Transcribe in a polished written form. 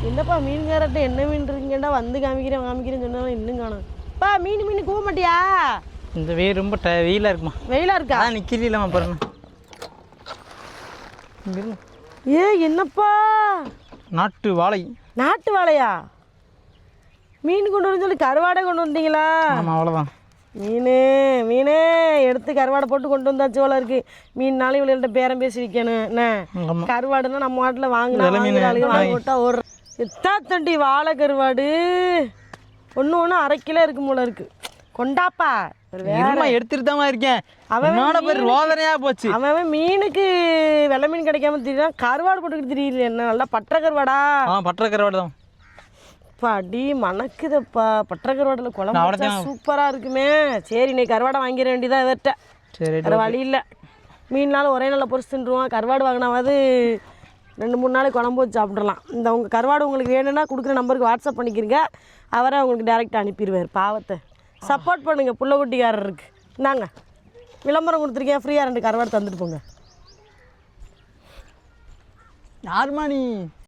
என்னப்பா மீன்காரட்ட என்ன மீன் இருக்கீங்கடா வந்து காமிக்கிறேன்னு சொன்னாலும் இன்னும் காணும். பா மீன் கூவ மாட்டியா? இந்த வெயில் ரொம்ப வெயிலாக இருக்குமா? வெயிலாக இருக்கா? நிற்கிறது இல்லாம பாருங்க. ஏ என்னப்பா நாட்டு வாழை. நாட்டு வாழையா? மீன் கொண்டு வந்து சொல்லி கருவாடை கொண்டு வந்தீங்களா? ஆமாம், அவ்வளோதான். மீனே எடுத்து கருவாடை போட்டு கொண்டு வந்தாச்சு போல இருக்கு. மீன்னாலும் இவள்கிட்ட பேரம் பேசி விற்கணும் என்ன. கருவாடுன்னா நம்ம நாட்டில் வாங்கினா போட்டா ஒரு எத்தாத்தண்டி வாழை கருவாடு ஒன்று 1/2 கிலோ இருக்கும் போல இருக்கு. கொண்டாப்பா எடுத்துட்டு தான் இருக்கேன். அவன் பேர் ரோதனையா போச்சு. அவன் மீனுக்கு வெள்ளை மீன் கிடைக்காம தெரியுதா, கருவாடு போட்டுக்கிட்டு தெரியல. என்ன நல்லா பற்ற கருவாடா? பற்ற கருவாடு தான். அடி மணக்குதப்பா. பற்ற கருவாடில் குழம்பு சூப்பராக இருக்குமே. சரி, இன்னைக்கு கருவாடை வாங்கிட வேண்டியதான் இவர்கிட்ட. சரி, வேறு வழி இல்லை. மீன்னாலும் ஒரே நாளில் பொரிச்சு தின்றுவான். கருவாடு வாங்கினாவது 2-3 நாளைக்கு குழம்பு வச்சு சாப்பிட்றலாம். உங்கள் கருவாடு உங்களுக்கு வேணும்னா கொடுக்குற நம்பருக்கு வாட்ஸ்அப் பண்ணிக்கிறீங்க. அவரை உங்களுக்கு டேரெக்டாக அனுப்பிடுவார். பாவத்தை சப்போர்ட் பண்ணுங்கள். புள்ள குட்டிக்காரருக்கு இந்தாங்க விளம்பரம் கொடுத்துருக்கேன். ஃப்ரீயாக 2 கருவாடு தந்துட்டு போங்க. யாருமா நீ?